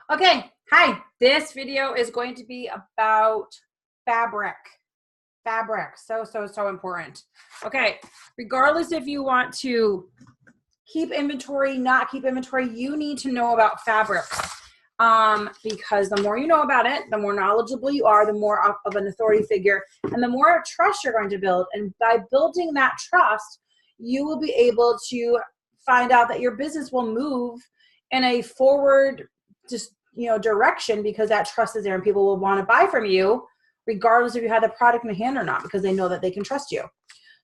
Okay, hi. This video is going to be about fabric. Fabric, so important. Okay, regardless if you want to keep inventory, not keep inventory, you need to know about fabric. Because the more you know about it, the more knowledgeable you are, the more of an authority figure, and the more trust you're going to build. And by building that trust, you will be able to find out that your business will move in a forward direction, because that trust is there and people will want to buy from you regardless if you have the product in the hand or not, because they know that they can trust you.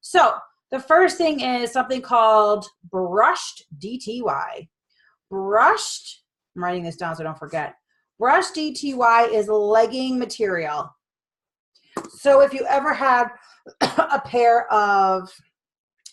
So the first thing is something called brushed DTY. Brushed, I'm writing this down so I don't forget. Brushed DTY is legging material. So if you ever had a pair of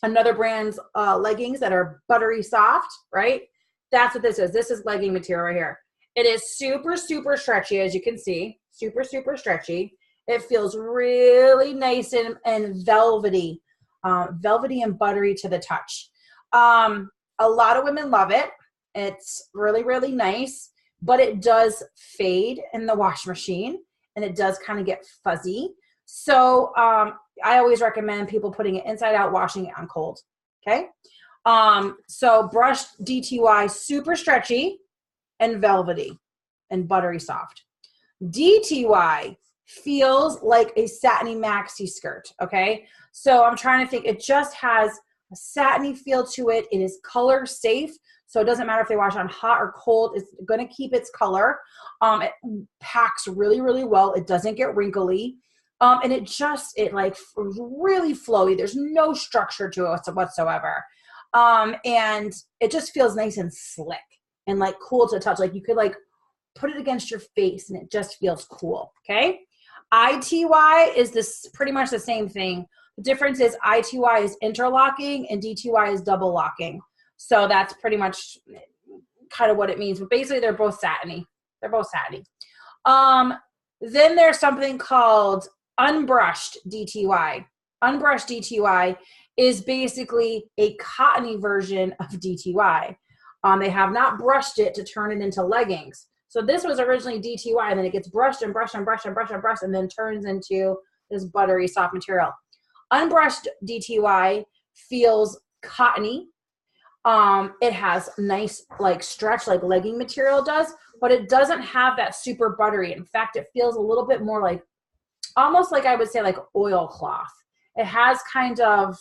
another brand's leggings that are buttery soft, right? That's what this is. This is legging material right here. It is super, super stretchy, as you can see. Super, super stretchy. It feels really nice and velvety. Velvety and buttery to the touch. A lot of women love it. It's really, really nice, but it does fade in the wash machine, and it does kind of get fuzzy. So I always recommend people putting it inside out, washing it on cold, okay? So brushed DTY, super stretchy and velvety and buttery soft. DTY feels like a satiny maxi skirt, okay? So I'm trying to think, it just has a satiny feel to it. It is color safe, so it doesn't matter if they wash on hot or cold. It's going to keep its color. It packs really, really well. It doesn't get wrinkly. And it like really flowy. There's no structure to it whatsoever. And it just feels nice and slick and like cool to touch. Like you could like put it against your face and it just feels cool. Okay. ITY is this pretty much the same thing. The difference is ITY is interlocking and DTY is double locking. So that's pretty much kind of what it means. But basically they're both satiny. They're both satiny. Then there's something called unbrushed DTY. Unbrushed DTY is basically a cottony version of DTY. They have not brushed it to turn it into leggings. So this was originally DTY, and then it gets brushed and brushed and brushed and brushed and brushed, and then turns into this buttery soft material. Unbrushed DTY feels cottony. It has nice like stretch like legging material does, but it doesn't have that super buttery. In fact, it feels a little bit more like, almost like I would say like oilcloth. It has kind of,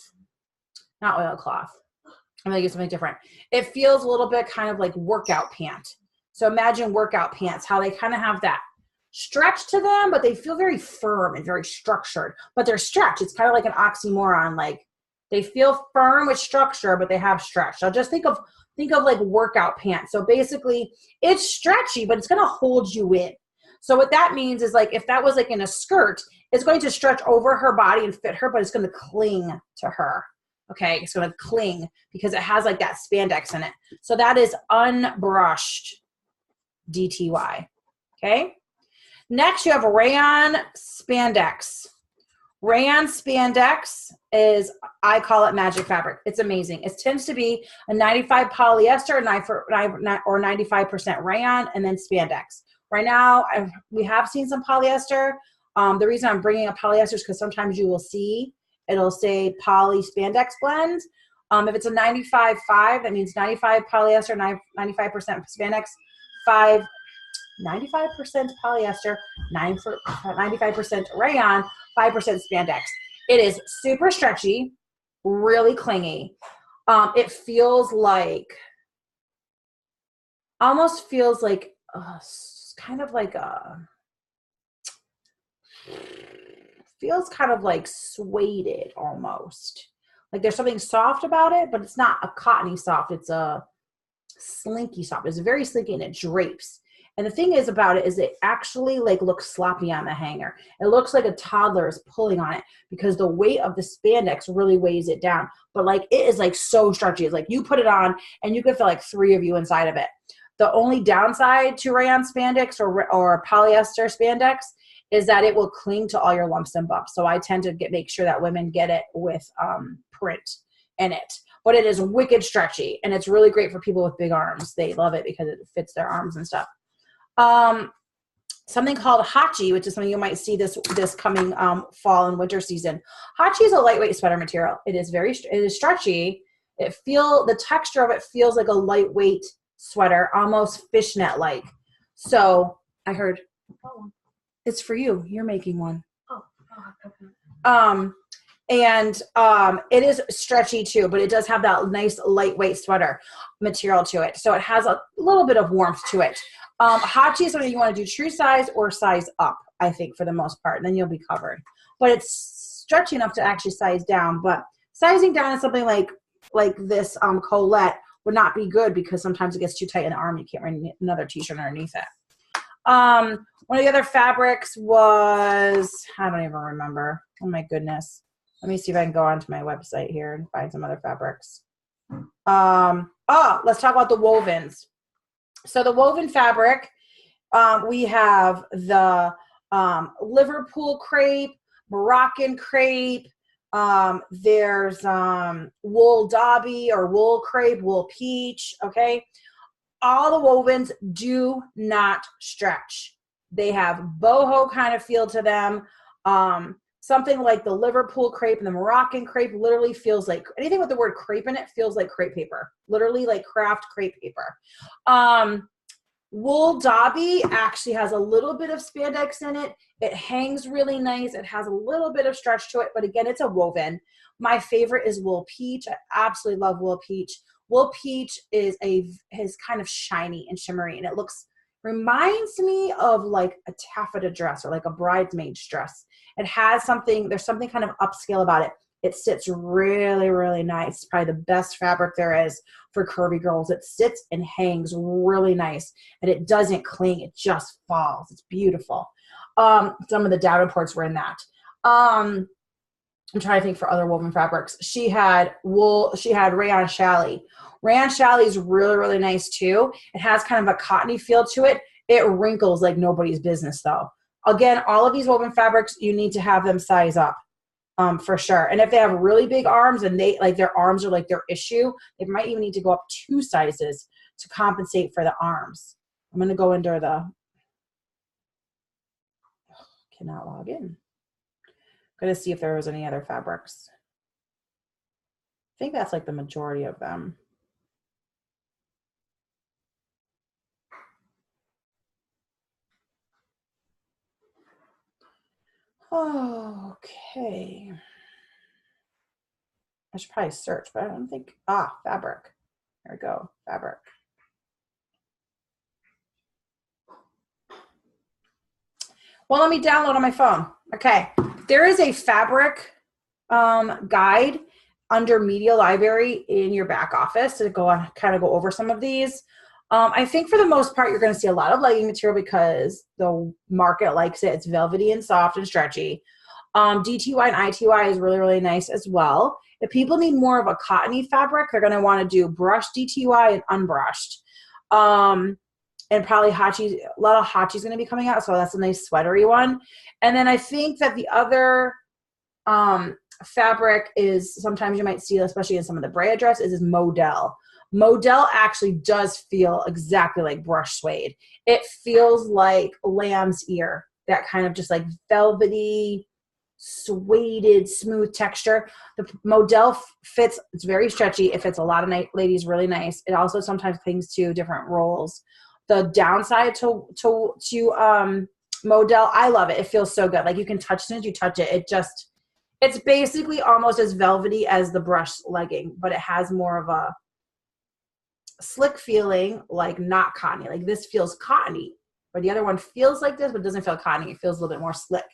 not oilcloth, I'm going to get something different. It feels a little bit kind of like workout pant. So imagine workout pants, how they kind of have that stretch to them, but they feel very firm and very structured. But they're stretched. It's kind of like an oxymoron. Like they feel firm with structure, but they have stretch. So just think of like workout pants. So basically it's stretchy, but it's going to hold you in. So what that means is like if that was like in a skirt, it's going to stretch over her body and fit her, but it's going to cling to her. Okay, it's going to cling because it has like that spandex in it. So that is unbrushed DTY. Okay. Next, you have rayon spandex. Rayon spandex is, I call it magic fabric. It's amazing. It tends to be a 95 polyester or 95% rayon and then spandex. Right now, we have seen some polyester. The reason I'm bringing up polyester is because sometimes you will see it'll say poly spandex blend. If it's a 95-5, that means 95 polyester, 95% spandex, 95% polyester, 95% rayon, 5% spandex. It is super stretchy, really clingy. It feels like, almost feels like kind of like feels kind of like suede almost. Like there's something soft about it, but it's not a cottony soft. It's a slinky soft. It's very slinky and it drapes. And the thing is about it is it actually like looks sloppy on the hanger. It looks like a toddler is pulling on it because the weight of the spandex really weighs it down. But like it is like so stretchy. It's like you put it on and you could feel like 3 of you inside of it. The only downside to rayon spandex or polyester spandex is that it will cling to all your lumps and bumps. So I tend to make sure that women get it with print in it. But it is wicked stretchy, and it's really great for people with big arms. They love it because it fits their arms and stuff. Something called Hachi, which is something you might see this coming fall and winter season. Hachi is a lightweight sweater material. It is stretchy. The texture of it feels like a lightweight sweater, almost fishnet like. So I heard, oh, it's for you. You're making one. It is stretchy too, but it does have that nice lightweight sweater material to it. So it has a little bit of warmth to it. Hachi is something you want to do true size or size up, I think, for the most part, and then you'll be covered. But it's stretchy enough to actually size down. But sizing down is something like this Colette would not be good because sometimes it gets too tight in the arm. You can't wear another t-shirt underneath it. One of the other fabrics was, I don't even remember. Oh my goodness. Let me see if I can go onto my website here and find some other fabrics. Let's talk about the wovens. So the woven fabric, we have the Liverpool crepe, Moroccan crepe, there's wool dobby or wool crepe, wool peach, okay? All the wovens do not stretch. They have boho kind of feel to them. Something like the Liverpool crepe and the Moroccan crepe literally feels like, anything with the word crepe in it feels like crepe paper, literally like craft crepe paper. Wool dobby actually has a little bit of spandex in it. It hangs really nice. It has a little bit of stretch to it, but again, it's a woven. My favorite is wool peach. I absolutely love wool peach. Wool peach is kind of shiny and shimmery, and it reminds me of like a taffeta dress or like a bridesmaid's dress. It has there's something kind of upscale about it. It sits really, really nice. It's probably the best fabric there is for curvy girls. It sits and hangs really nice, and it doesn't cling. It just falls. It's beautiful. Some of the Davenports were in that. I'm trying to think for other woven fabrics. She had rayon challis. Rayon challis is really, really nice too. It has kind of a cottony feel to it. It wrinkles like nobody's business though. Again, all of these woven fabrics, you need to have them size up for sure. And if they have really big arms and their arms are like their issue, they might even need to go up 2 sizes to compensate for the arms. I'm going to go into cannot log in. I'm going to see if there was any other fabrics. I think that's like the majority of them. Okay. I should probably search, but I don't think, fabric. There we go, fabric. Well, let me download on my phone. Okay, there is a fabric guide under Media Library in your back office to go over some of these. I think for the most part, you're going to see a lot of legging material because the market likes it. It's velvety and soft and stretchy. DTY and ITY is really, really nice as well. If people need more of a cottony fabric, they're going to want to do brushed DTY and unbrushed. And probably Hachi, a lot of Hachi is going to be coming out, so that's a nice sweatery one. And then I think that the other fabric is, sometimes you might see, especially in some of the Brea dresses, is Modell. Modell actually does feel exactly like brush suede. It feels like lamb's ear, that kind of just like velvety, sueded, smooth texture. The Modell fits, it's very stretchy. It fits a lot of ladies really nice. It also sometimes clings to different rolls. The downside to Modell, I love it. It feels so good. Like you can touch, as soon as you touch it, it's basically almost as velvety as the brush legging, but it has more of a slick feeling, like not cottony. Like this feels cottony, or the other one feels like this, but it doesn't feel cottony. It feels a little bit more slick.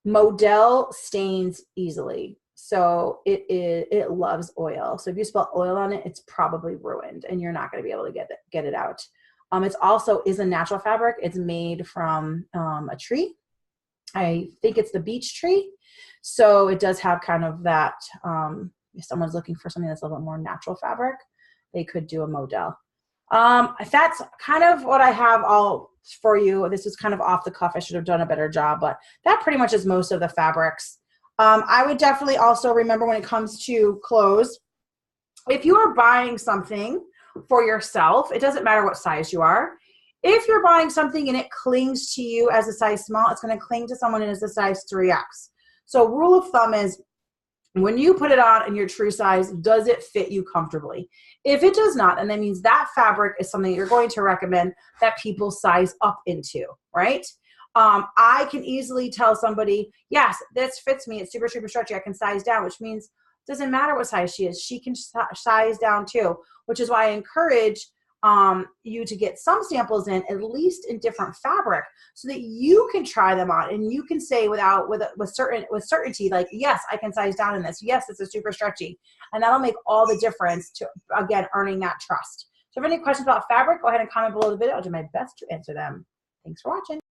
Modell stains easily. So it loves oil. So if you spill oil on it, it's probably ruined and you're not going to be able to get it out. It's also is a natural fabric. It's made from a tree. I think it's the beech tree. So it does have kind of that, if someone's looking for something that's a little bit more natural fabric, they could do a Modell. That's kind of what I have all for you. This is kind of off the cuff. I should have done a better job, but that pretty much is most of the fabrics. I would definitely also remember when it comes to clothes, if you are buying something for yourself. It doesn't matter what size you are. If you're buying something and it clings to you as a size small, it's going to cling to someone as a size 3X. So rule of thumb is when you put it on in your true size, does it fit you comfortably? If it does not, then that means that fabric is something you're going to recommend that people size up into, right? I can easily tell somebody, yes, this fits me. It's super, super stretchy. I can size down, which means it doesn't matter what size she is. She can size down too, which is why I encourage you to get some samples in, at least in different fabric, so that you can try them on and you can say with certainty, like, yes, I can size down in this. Yes, this is super stretchy. And that'll make all the difference to, again, earning that trust. So if you have any questions about fabric, go ahead and comment below the video. I'll do my best to answer them. Thanks for watching.